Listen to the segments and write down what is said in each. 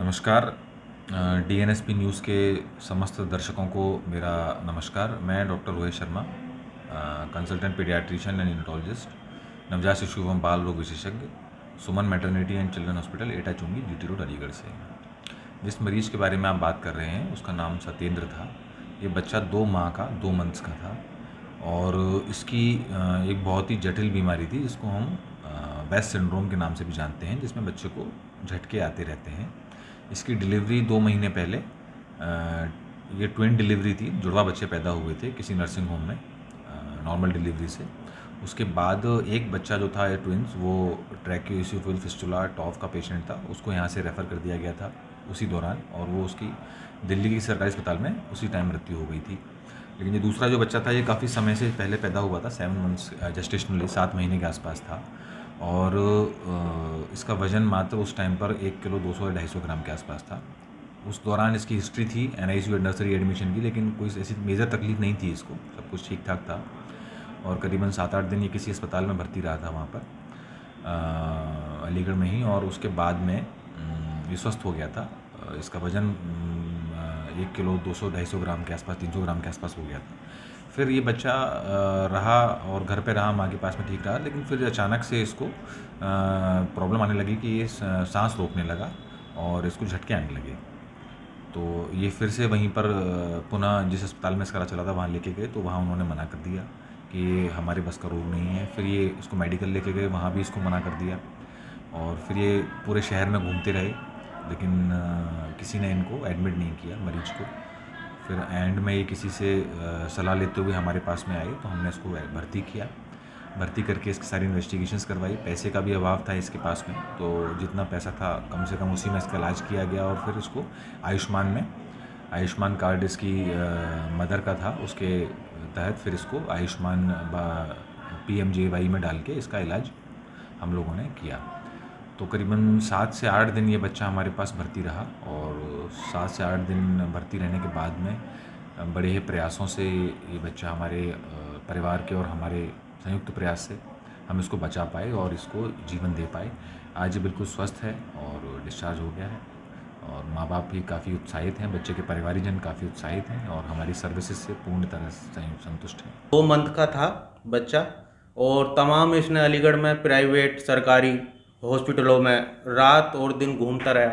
नमस्कार। डीएनएसपी न्यूज़ के समस्त दर्शकों को मेरा नमस्कार। मैं doctor Rohit Sharma, consultant paediatrician and neurologist, नवजात शिशु एवं बाल रोग विशेषज्ञ, सुमन मैटरनिटी एंड चिल्ड्रन हॉस्पिटल, एटा चुंगी, जीटी रोड, अलीगढ़ से। जिस मरीज़ के बारे में आप बात कर रहे हैं उसका नाम सत्येंद्र था। ये बच्चा 2 माह का 2 मंथ्स का था और इसकी एक बहुत ही जटिल बीमारी थी जिसको हम वेस्ट सिंड्रोम के नाम से भी जानते हैं, जिसमें बच्चे को झटके आते रहते हैं। इसकी डिलीवरी 2 महीने पहले ये ट्विन डिलीवरी थी, जुड़वा बच्चे पैदा हुए थे किसी नर्सिंग होम में नॉर्मल डिलीवरी से। उसके बाद एक बच्चा जो था ये ट्विन्स, वो ट्रैकियोइसोफिल फिस्टुला टॉफ का पेशेंट था, उसको यहाँ से रेफ़र कर दिया गया था उसी दौरान, और वो उसकी दिल्ली की सरकारी अस्पताल में उसी टाइम मृत्यु हो गई थी। लेकिन ये दूसरा जो बच्चा था ये काफ़ी समय से पहले पैदा हुआ था, 7 मंथ्स जेस्टेशनली 7 महीने के आसपास था, और इसका वज़न मात्र उस टाइम पर 1 किलो 200-250 ग्राम के आसपास था। उस दौरान इसकी हिस्ट्री थी एनआईसीयू नर्सरी एडमिशन की, लेकिन कोई ऐसी मेजर तकलीफ़ नहीं थी इसको, सब कुछ ठीक ठाक था। और करीबन 7-8 दिन ये किसी अस्पताल में भर्ती रहा था वहाँ पर अलीगढ़ में ही, और उसके बाद में ये स्वस्थ हो गया था। इसका वज़न 1 किलो 200-250 ग्राम के आसपास, 300 ग्राम के आसपास हो गया था। फिर ये बच्चा रहा और घर पे रहा, माँ के पास में ठीक रहा, लेकिन फिर अचानक से इसको प्रॉब्लम आने लगी कि ये सांस रोकने लगा और इसको झटके आने लगे। तो ये फिर से वहीं पर पुनः जिस अस्पताल में इसका चला था वहाँ लेके गए, तो वहाँ उन्होंने मना कर दिया कि ये हमारे बस का रोग नहीं है। फिर ये इसको मेडिकल लेके गए, वहाँ भी इसको मना कर दिया, और फिर ये पूरे शहर में घूमते रहे, लेकिन किसी ने इनको एडमिट नहीं किया मरीज को। फिर एंड में ये किसी से सलाह लेते हुए हमारे पास में आए, तो हमने इसको भर्ती किया। भर्ती करके इसकी सारी इन्वेस्टिगेशंस करवाई। पैसे का भी अभाव था इसके पास में, तो जितना पैसा था कम से कम उसी में इसका इलाज किया गया, और फिर इसको आयुष्मान कार्ड इसकी मदर का था, उसके तहत फिर इसको आयुष्मान PMJY में डाल के इसका इलाज हम लोगों ने किया। तो करीबन 7 से 8 दिन ये बच्चा हमारे पास भर्ती रहा, और 7 से 8 दिन भर्ती रहने के बाद में बड़े ही प्रयासों से ये बच्चा हमारे परिवार के और हमारे संयुक्त प्रयास से हम इसको बचा पाए और इसको जीवन दे पाए। आज ये बिल्कुल स्वस्थ है और डिस्चार्ज हो गया है, और माँ बाप भी काफ़ी उत्साहित हैं, बच्चे के परिवारीजन काफ़ी उत्साहित हैं, और हमारी सर्विसेज से पूर्ण तरह से संतुष्ट हैं। 2 मंथ का था बच्चा, और तमाम इसने अलीगढ़ में प्राइवेट सरकारी हॉस्पिटलों में रात और दिन घूमता रहा।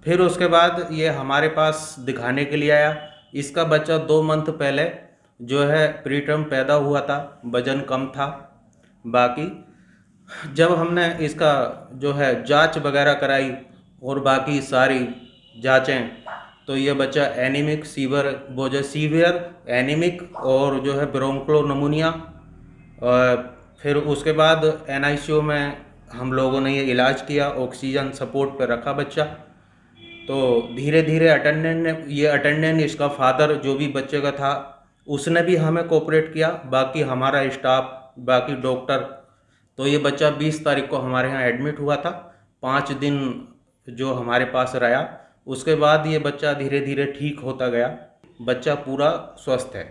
फिर उसके बाद ये हमारे पास दिखाने के लिए आया। इसका बच्चा 2 मंथ पहले जो है प्रीटर्म पैदा हुआ था, वजन कम था। बाकी जब हमने इसका जो है जांच वगैरह कराई और बाकी सारी जांचें, तो ये बच्चा एनीमिक सीवियर एनीमिक और जो है ब्रोंकोलनिमोनिया। फिर उसके बाद एनआईसीयू में हम लोगों ने ये इलाज किया, ऑक्सीजन सपोर्ट पे रखा बच्चा। तो धीरे धीरे अटेंडेंट इसका फादर जो भी बच्चे का था उसने भी हमें कोऑपरेट किया, बाकी हमारा स्टाफ, बाकी डॉक्टर। तो ये बच्चा 20 तारीख को हमारे यहाँ एडमिट हुआ था, 5 दिन जो हमारे पास रहा। उसके बाद ये बच्चा धीरे धीरे ठीक होता गया, बच्चा पूरा स्वस्थ है।